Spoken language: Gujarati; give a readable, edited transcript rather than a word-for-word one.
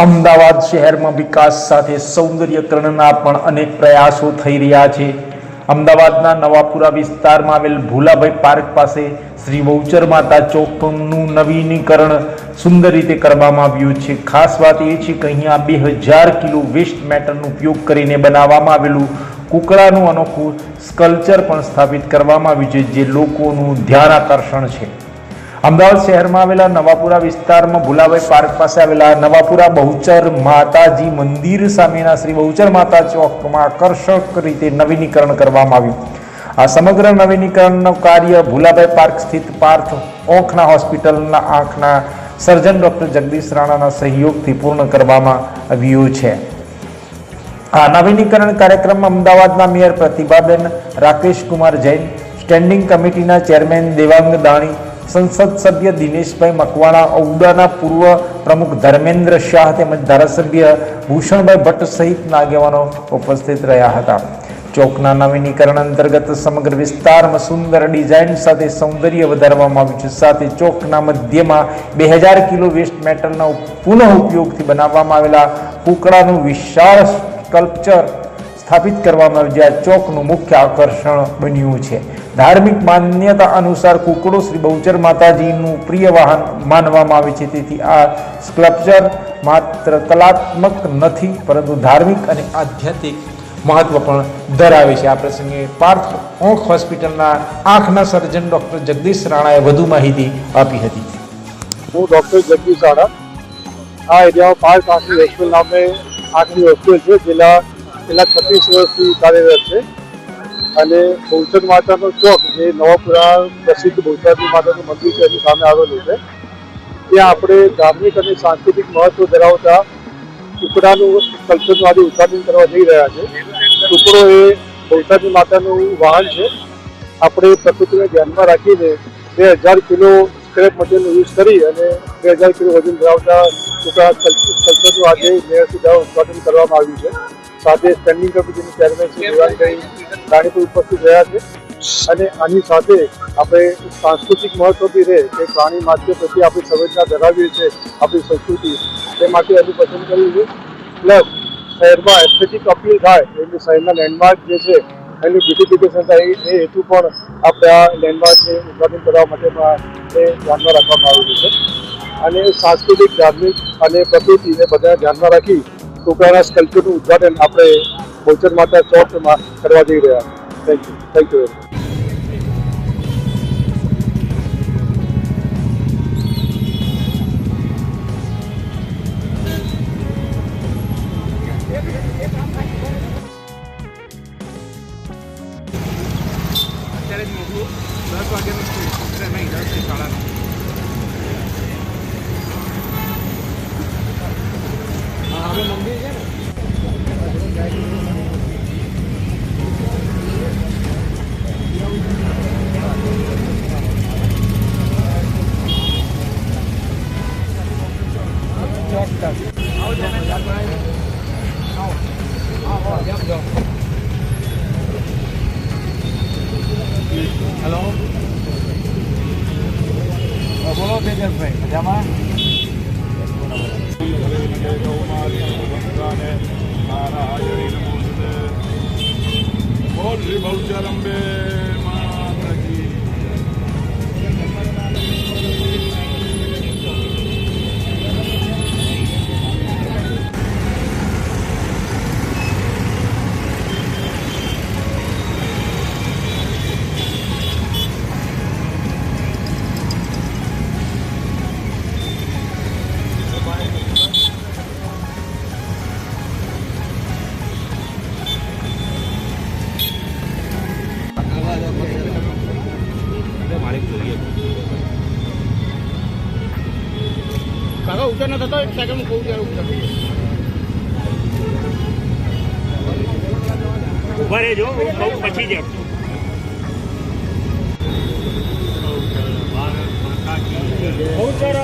અમદાવાદ શહેરમાં વિકાસ સાથે સૌંદર્યકરણના પણ અનેક પ્રયાસો થઈ રહ્યા છે। અમદાવાદના નવાપુરા વિસ્તારમાં આવેલ ભુલાભાઈ પાર્ક પાસે શ્રી બહુચર માતા ચોકનું નવીનીકરણ સુંદર રીતે કરવામાં આવ્યું છે। ખાસ વાત એ છે કે અહીંયા 2000 કિલો વેસ્ટ મેટરનો ઉપયોગ કરીને બનાવવામાં આવેલું કુકડાનું અનોખું સ્કલ્પચર પણ સ્થાપિત કરવામાં આવ્યું છે, જે લોકોનું ધ્યાન આકર્ષણ છે। અમદાવાદ શહેરમાં આવેલા નવાપુરા વિસ્તારમાં ભુલાભાઈ પાર્ક પાસે આવેલા નવાપુરા બહુચર માતાજી મંદિર સામેના શ્રી બહુચર માતા ચોકમાં આકર્ષક રીતે નવીનીકરણ કરવામાં આવ્યું। આ સમગ્ર નવીનીકરણનું કાર્ય ભુલાભાઈ પાર્ક સ્થિત પાર્થ આંખના હોસ્પિટલના આંખના સર્જન ડોક્ટર જગદીશ રાણાના સહયોગથી પૂર્ણ કરવામાં આવ્યું છે। આ નવીનીકરણ કાર્યક્રમમાં અમદાવાદના મેયર પ્રતિભાબેન, રાકેશ કુમાર જૈન, સ્ટેન્ડિંગ કમિટીના ચેરમેન દેવાંગ દાણી, સંસદ સભ્ય દિનેશભાઈ મકવાણા, ઔડાના પૂર્વ પ્રમુખ ધર્મેન્દ્ર શાહ તેમજ ધારાસભ્ય ભૂષણભાઈ ભટ્ટ સહિતના આગેવાનો ઉપસ્થિત રહ્યા હતા। ચોકના નવીનીકરણ અંતર્ગત સમગ્ર વિસ્તારમાં સુંદર ડિઝાઇન સાથે સૌંદર્ય વધારવામાં આવ્યું છે। સાથે ચોકના મધ્યમાં 2000 કિલો વેસ્ટ મેટલના પુનઃ ઉપયોગથી બનાવવામાં આવેલા કુકડાનું વિશાળ સ્કલ્પચર સ્થાપિત કરવામાં આવ્યું, જે આ ચોકનું મુખ્ય આકર્ષણ બન્યું છે। ધાર્મિક માન્યતા અનુસાર કુકડો શ્રી બહુચર માતાજીનું પ્રિય વાહન માનવામાં આવે છે, તેથી આ સ્કલ્પચર માત્ર કલાત્મક નથી પરંતુ ધાર્મિક અને આધ્યાત્મિક મહત્વ પણ ધરાવે છે। આ પ્રસંગે પાર્થ આંખ હોસ્પિટલના આંખના સર્જન ડોક્ટર જગદીશ રાણાએ વધુ માહિતી આપી હતી। હું ડોક્ટર જગદીશ રાણા, આ એરિયામાં પાર્ક આંખની હોસ્પિટલ નામે આંખની હોસ્પિટલ છે, છેલ્લા 36 વર્ષથી કાર્યરત છે। અને બહુચર માતાનો ચોક, જે નવાપુરા પ્રસિદ્ધ બહુચરની માતાનું મંદિર છે, એની સામે આવેલું છે। ત્યાં આપણે ધાર્મિક અને સાંસ્કૃતિક મહત્વ ધરાવતા કુકડાનું કલ્ચરનું આજે ઉદ્ઘાટન કરવા જઈ રહ્યા છે। કુકડો એ બહુચરની માતાનું વાહન છે। આપણે પ્રકૃતિને ધ્યાનમાં રાખીને 2000 કિલો સ્ક્રેપ મટીરિયલનો યુઝ કરી અને 2000 કિલો વજન ધરાવતા કુકડા કલ્ચરનું આજે મેયરશ્રી દ્વારા ઉદ્ઘાટન કરવામાં આવ્યું છે। સાથે સ્ટેન્ડિંગ કમિટીની ચેરમેન શ્રી દેવાંગભાઈ દાણી પણ ઉપસ્થિત રહ્યા છે। અને આની સાથે આપણે સાંસ્કૃતિક મહત્વ બી રહે કે પ્રાણી માત્ર પ્રત્યે આપણી સંવેદના ધરાવીએ છીએ, આપણી સંસ્કૃતિ, તે માટે એનું પસંદ કર્યું છે। પ્લસ શહેરમાં એસ્થેટિક અપીલ થાય, એટલે શહેરના લેન્ડમાર્ક જે છે એનું બ્યુટિફિકેશન થાય, એ હેતુ પણ આપણે આ લેન્ડમાર્કને ઉદ્ઘાટન કરવા માટે એ ધ્યાનમાં રાખવામાં આવેલું છે। અને સાંસ્કૃતિક, ધાર્મિક અને પ્રકૃતિ એ બધા ધ્યાનમાં રાખી કુકડાના સ્કલ્પચરનું ઉદ્ઘાટન આપણે બહુચર માતા ચોકમાં કરવા જઈ રહ્યા છીએ। Thank you very much. અત્યારે જ મોકલું 10 વાગ્યાનું છે, નહીં 10 થી 9:30। હા, હવે મંદિર છે ને હેલો, બોલો તેજસભાઈ, મજામાં? બોલ શ્રી બહુચર અંબે માતા કી। કાકા ઉતર ન થતો, એક સેકન્ડ કહું ત્યારે ઉતર ઉભા રહેજો, કહું પછી જ બહુચર